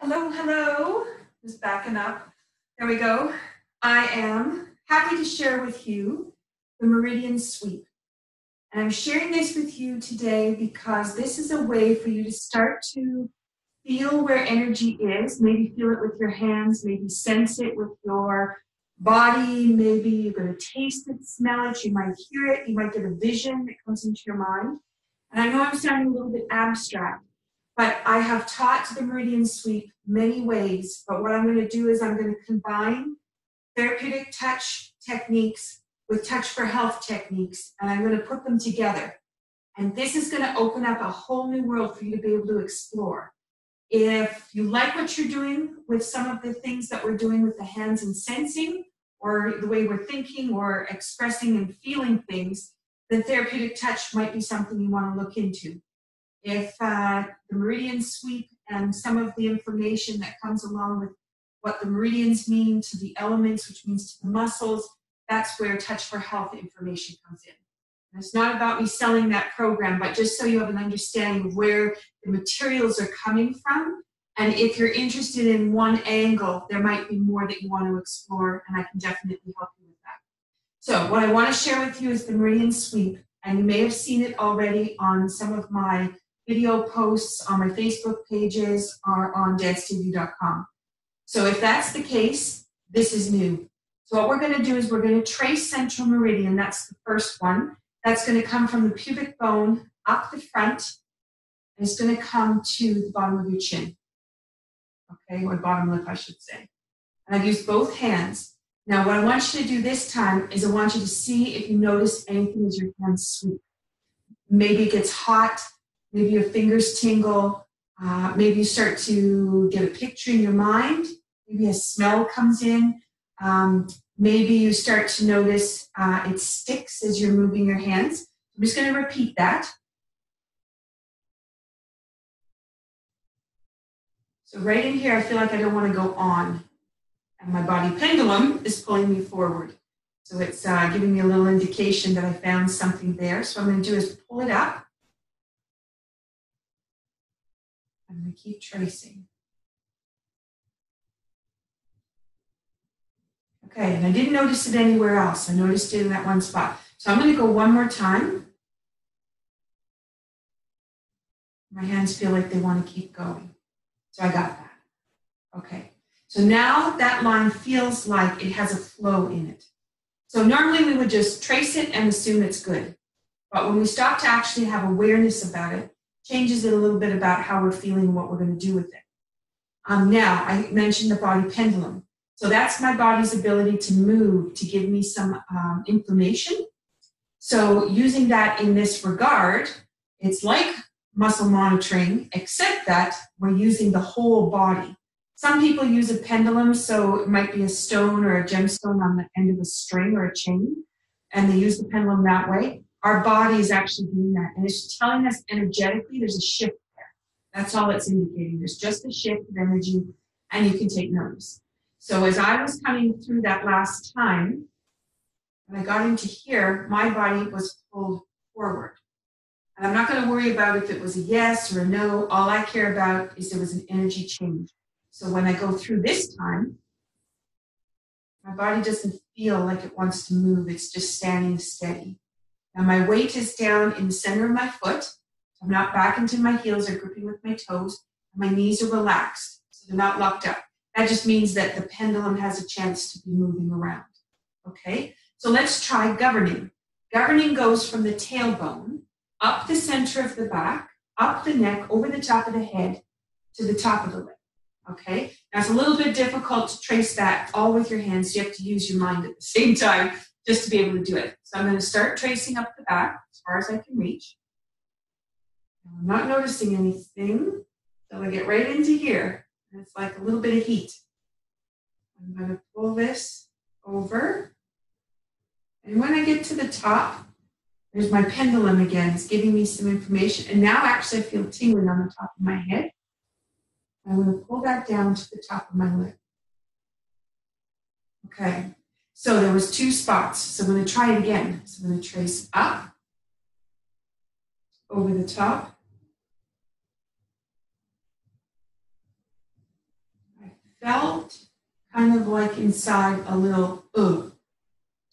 Hello, hello. Just backing up. There we go. I am happy to share with you the Meridian sweep. And I'm sharing this with you today because this is a way for you to start to feel where energy is. Maybe feel it with your hands, maybe sense it with your body. Maybe you're going to taste it, smell it. You might hear it. You might get a vision that comes into your mind. And I know I'm sounding a little bit abstract, but I have taught the Meridian sweep many ways. But what I'm going to do is I'm going to combine therapeutic touch techniques with touch for health techniques, and I'm going to put them together. And this is going to open up a whole new world for you to be able to explore. If you like what you're doing with some of the things that we're doing with the hands and sensing, or the way we're thinking or expressing and feeling things, then therapeutic touch might be something you want to look into. If the Meridian sweep and some of the information that comes along with what the meridians mean to the elements, which means to the muscles, that's where Touch for Health information comes in. And it's not about me selling that program, but just so you have an understanding of where the materials are coming from. And if you're interested in one angle, there might be more that you want to explore, and I can definitely help you with that. So what I want to share with you is the Meridian sweep, and you may have seen it already on some of my video posts on my Facebook pages or on dancestudio.com. So if that's the case, this is new. So what we're going to do is we're going to trace central meridian. That's the first one. That's going to come from the pubic bone up the front, and it's going to come to the bottom of your chin. Okay, or bottom lip, I should say. And I've used both hands. Now, what I want you to do this time is I want you to see if you notice anything as your hands sweep. Maybe it gets hot. Maybe your fingers tingle. Maybe you start to get a picture in your mind. Maybe a smell comes in. Maybe you start to notice it sticks as you're moving your hands. I'm just going to repeat that. So right in here, I feel like I don't want to go on. And my body pendulum is pulling me forward. So it's giving me a little indication that I found something there. So what I'm going to do is pull it up. I'm going to keep tracing. Okay, and I didn't notice it anywhere else. I noticed it in that one spot. So I'm going to go one more time. My hands feel like they want to keep going. So I got that. Okay, so now that line feels like it has a flow in it. So normally we would just trace it and assume it's good. But when we stop to actually have awareness about it, changes it a little bit about how we're feeling and what we're going to do with it. Now, I mentioned the body pendulum. So that's my body's ability to move, to give me some information. So using that in this regard, it's like muscle monitoring, except that we're using the whole body. Some people use a pendulum, so it might be a stone or a gemstone on the end of a string or a chain, and they use the pendulum that way. Our body is actually doing that, and it's telling us energetically there's a shift there. That's all it's indicating. There's just a shift of energy, and you can take notice. So as I was coming through that last time, when I got into here, my body was pulled forward. And I'm not going to worry about if it was a yes or a no. All I care about is there was an energy change. So when I go through this time, my body doesn't feel like it wants to move. It's just standing steady. Now my weight is down in the center of my foot. So I'm not back into my heels or gripping with my toes. And my knees are relaxed, so they're not locked up. That just means that the pendulum has a chance to be moving around. Okay, so let's try governing. Governing goes from the tailbone, up the center of the back, up the neck, over the top of the head, to the top of the lip. Okay, now it's a little bit difficult to trace that all with your hands. You have to use your mind at the same time just to be able to do it. So I'm going to start tracing up the back as far as I can reach. I'm not noticing anything, so I get right into here. And it's like a little bit of heat. I'm going to pull this over. And when I get to the top, there's my pendulum again. It's giving me some information. And now actually I feel tingling on the top of my head. I'm going to pull that down to the top of my lip. Okay, so there was two spots. So I'm going to try it again. So I'm going to trace up, over the top, felt kind of like inside a little ugh.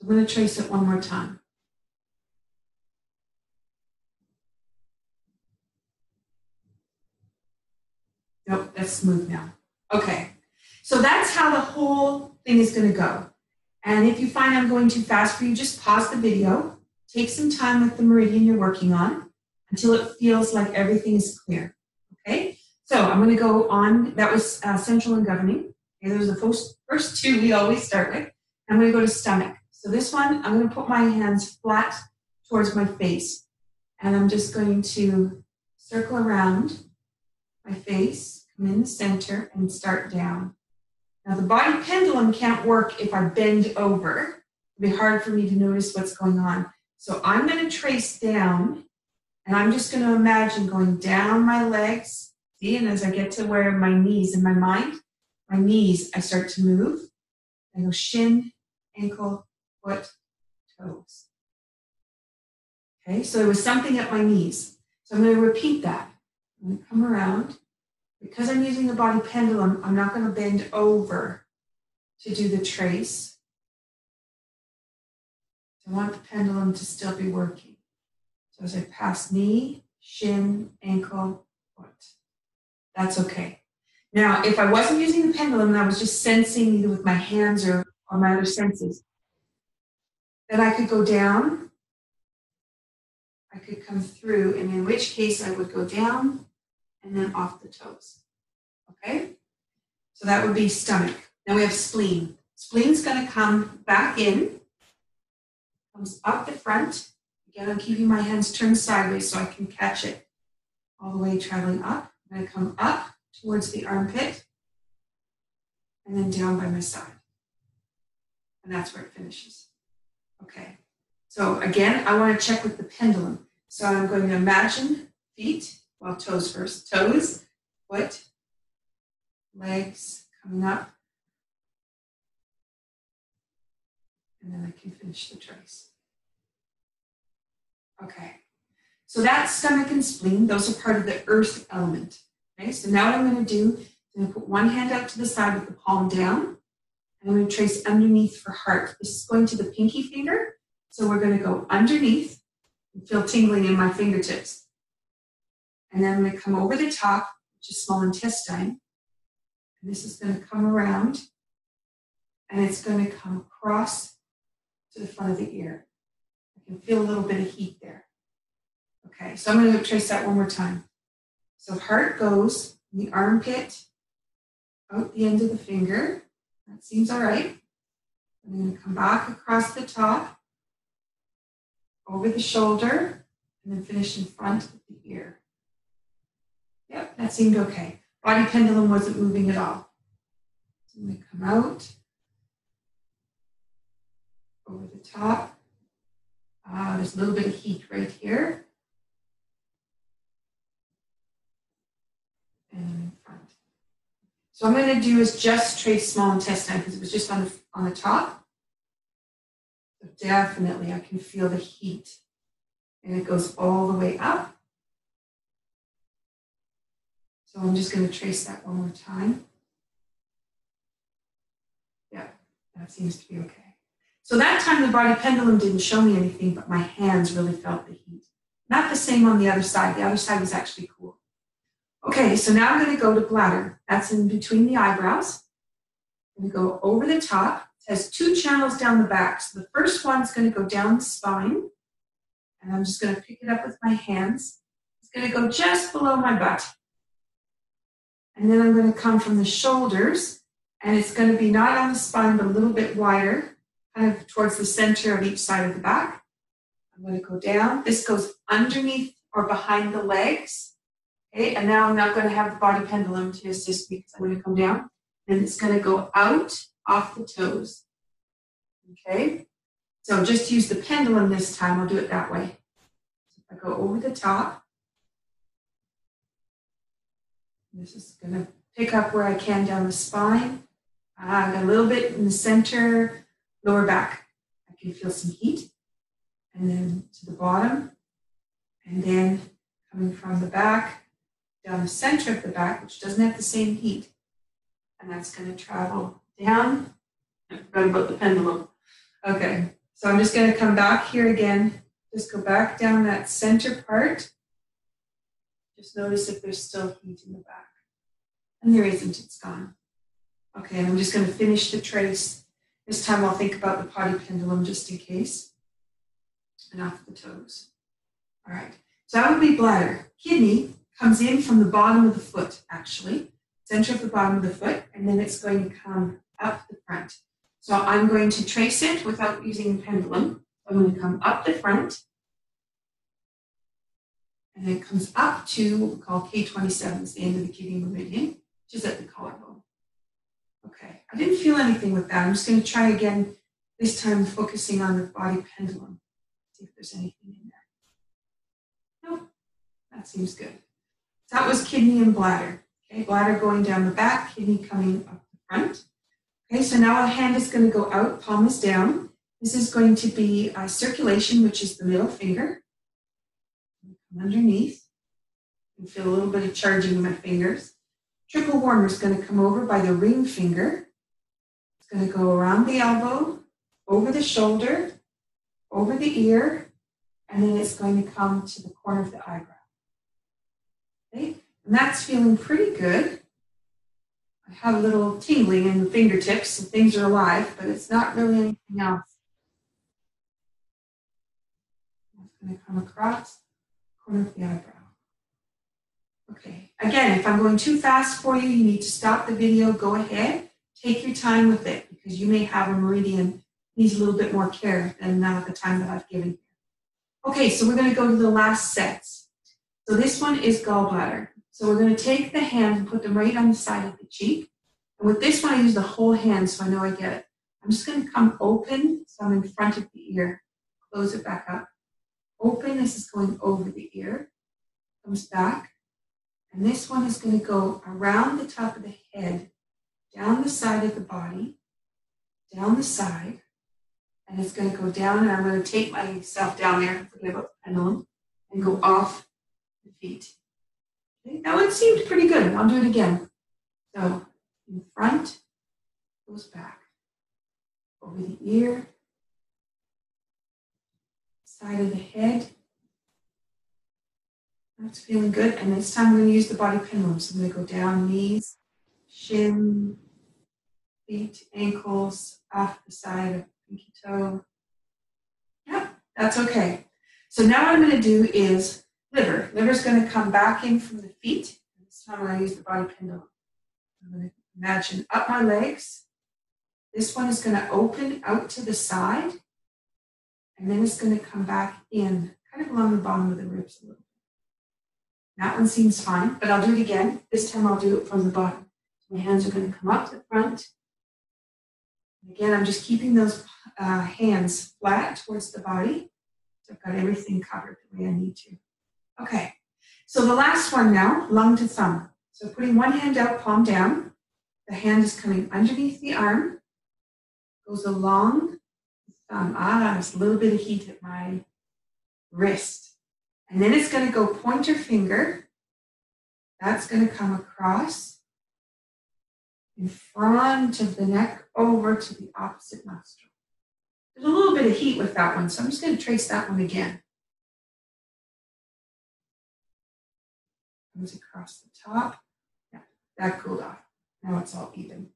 I'm going to trace it one more time. Nope, that's smooth now. Okay, so that's how the whole thing is going to go. And if you find I'm going too fast for you, just pause the video, take some time with the meridian you're working on until it feels like everything is clear. Okay, so I'm going to go on. That was central and governing. Okay, those are the first two we always start with. I'm going to go to stomach. So this one, I'm going to put my hands flat towards my face. And I'm just going to circle around my face, come in the center, and start down. Now the body pendulum can't work if I bend over. It'll be hard for me to notice what's going on. So I'm going to trace down, and I'm just going to imagine going down my legs. See, and as I get to where my knees in my mind, my knees, I start to move. I go shin, ankle, foot, toes. Okay, so there was something at my knees. So I'm going to repeat that. I'm going to come around. Because I'm using the body pendulum, I'm not going to bend over to do the trace. I want the pendulum to still be working. So as I pass knee, shin, ankle, foot. That's okay. Now, if I wasn't using the pendulum and I was just sensing either with my hands or my other senses, then I could go down, I could come through, and in which case I would go down and then off the toes. Okay? So that would be stomach. Now we have spleen. Spleen's going to come back in, comes up the front. Again, I'm keeping my hands turned sideways so I can catch it all the way traveling up. I'm going to come up towards the armpit and then down by my side. And that's where it finishes. Okay. So again, I want to check with the pendulum. So I'm going to imagine feet, well, toes first. Toes, foot, legs coming up. And then I can finish the trace. Okay. So that's stomach and spleen. Those are part of the earth element. Okay, so now what I'm going to do is I'm going to put one hand out to the side with the palm down. And I'm going to trace underneath for heart. This is going to the pinky finger. So we're going to go underneath and feel tingling in my fingertips. And then I'm going to come over the top, which is small intestine. And this is going to come around. And it's going to come across to the front of the ear. I can feel a little bit of heat there. Okay, so I'm going to trace that one more time. So heart goes in the armpit, out the end of the finger. That seems all right. I'm going to come back across the top, over the shoulder, and then finish in front of the ear. Yep, that seemed okay. Body pendulum wasn't moving at all. So I'm going to come out, over the top. There's a little bit of heat right here. And in front. So what I'm going to do is just trace small intestine because it was just on the top. So definitely I can feel the heat. And it goes all the way up. So I'm just going to trace that one more time. Yeah, that seems to be okay. So that time the body pendulum didn't show me anything, but my hands really felt the heat. Not the same on the other side. The other side was actually cool. Okay, so now I'm going to go to bladder. That's in between the eyebrows. I'm going to go over the top. It has two channels down the back. So the first one's going to go down the spine. And I'm just going to pick it up with my hands. It's going to go just below my butt. And then I'm going to come from the shoulders. And it's going to be not on the spine, but a little bit wider, kind of towards the center of each side of the back. I'm going to go down. This goes underneath or behind the legs. Okay, and now I'm not going to have the body pendulum to assist me because I'm going to come down. And it's going to go out off the toes. Okay, so just use the pendulum this time. I'll do it that way. So if I go over the top, this is going to pick up where I can down the spine. I got a little bit in the center, lower back. I can feel some heat. And then to the bottom. And then coming from the back, down the center of the back, which doesn't have the same heat. and that's going to travel down. I forgot about the pendulum. Okay, so I'm just going to come back here again. Just go back down that center part. Just notice if there's still heat in the back. And there isn't, it's gone. Okay, and I'm just going to finish the trace. This time I'll think about the potty pendulum just in case. And off the toes. All right, so that would be bladder. Kidney comes in from the bottom of the foot, actually. Center of the bottom of the foot, and then it's going to come up the front. So I'm going to trace it without using the pendulum. I'm going to come up the front, and it comes up to what we call K27, is the end of the kidney meridian, which is at the collarbone. Okay, I didn't feel anything with that. I'm just going to try again, this time focusing on the body pendulum. See if there's anything in there. Nope, that seems good. So that was kidney and bladder. Okay, bladder going down the back, kidney coming up the front. Okay, so now our hand is going to go out, palm is down. This is going to be circulation, which is the middle finger. Come underneath. You can feel a little bit of charging in my fingers. Triple warmer is going to come over by the ring finger. It's going to go around the elbow, over the shoulder, over the ear, and then it's going to come to the corner of the eyebrow. Okay, and that's feeling pretty good. I have a little tingling in the fingertips and things are alive, but it's not really anything else. It's going to come across the corner of the eyebrow. Okay, again, if I'm going too fast for you, you need to stop the video, go ahead, take your time with it, because you may have a meridian needs a little bit more care than the time that I've given you. Okay, so we're going to go to the last sets. So this one is gallbladder. So we're going to take the hand and put them right on the side of the cheek. And with this one, I use the whole hand so I know I get it. I'm just going to come open, so I'm in front of the ear. Close it back up. Open, this is going over the ear. Comes back. And this one is going to go around the top of the head, down the side of the body, down the side. And it's going to go down, and I'm going to take myself down there, forget about the pendulum, and go off the feet. Okay, that one seemed pretty good. I'll do it again. So, in front, goes back. Over the ear, side of the head. That's feeling good. And this time I'm going to use the body pendulum. So I'm going to go down, knees, shin, feet, ankles, off the side of pinky toe. Yep, that's okay. So now what I'm going to do is liver. Liver's going to come back in from the feet. This time I'm going to use the body pendulum. I'm going to imagine up my legs. This one is going to open out to the side. And then it's going to come back in, kind of along the bottom of the ribs a little bit. That one seems fine, but I'll do it again. This time I'll do it from the bottom. So my hands are going to come up the front. And again, I'm just keeping those hands flat towards the body. So I've got everything covered the way I need to. Okay, so the last one now, lung to thumb. So putting one hand out, palm down. The hand is coming underneath the arm. Goes along the thumb. There's a little bit of heat at my wrist. And then it's going to go pointer finger. That's going to come across in front of the neck over to the opposite nostril. There's a little bit of heat with that one, so I'm just going to trace that one again. Comes across the top. Yeah, that cooled off. Now it's all even.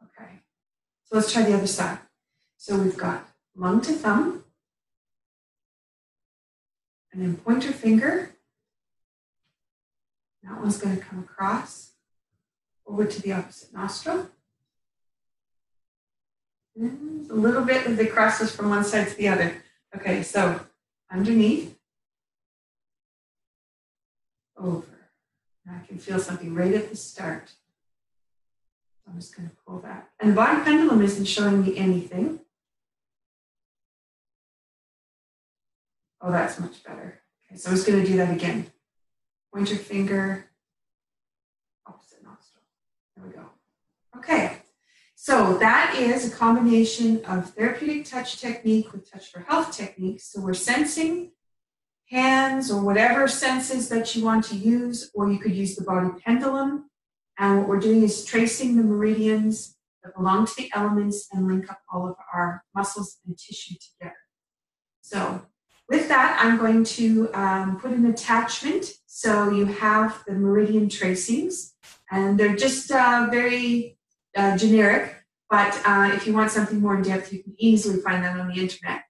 Okay, so let's try the other side. So we've got lung to thumb. And then pointer finger. That one's going to come across over to the opposite nostril. And a little bit as it crosses from one side to the other. Okay, so underneath, over. And I can feel something right at the start. So I'm just going to pull that. And the body pendulum isn't showing me anything. Oh, that's much better. Okay, so I'm just going to do that again. Pointer finger, opposite nostril. There we go. Okay, so that is a combination of therapeutic touch technique with touch for health techniques. So we're sensing hands or whatever senses that you want to use, or you could use the body pendulum And what we're doing is tracing the meridians that belong to the elements and link up all of our muscles and tissue together. So with that, I'm going to put an attachment so you have the meridian tracings, and they're just very generic, but if you want something more in depth, you can easily find that on the internet.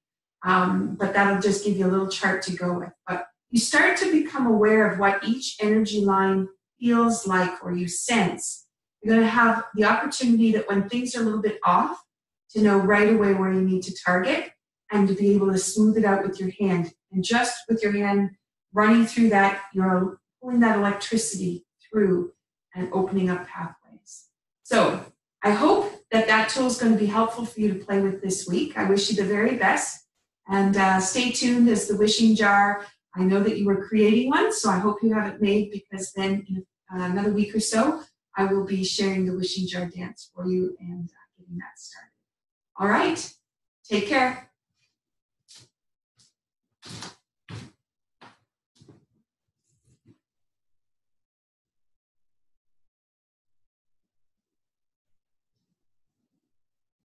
But that'll just give you a little chart to go with. But you start to become aware of what each energy line feels like or you sense. You're going to have the opportunity that when things are a little bit off, to know right away where you need to target and to be able to smooth it out with your hand. And just with your hand running through that, you're pulling that electricity through and opening up pathways. So I hope that that tool is going to be helpful for you to play with this week. I wish you the very best. And stay tuned as the wishing jar. I know that you were creating one, so I hope you have it made, because then in another week or so, I will be sharing the wishing jar dance for you and getting that started. All right, take care.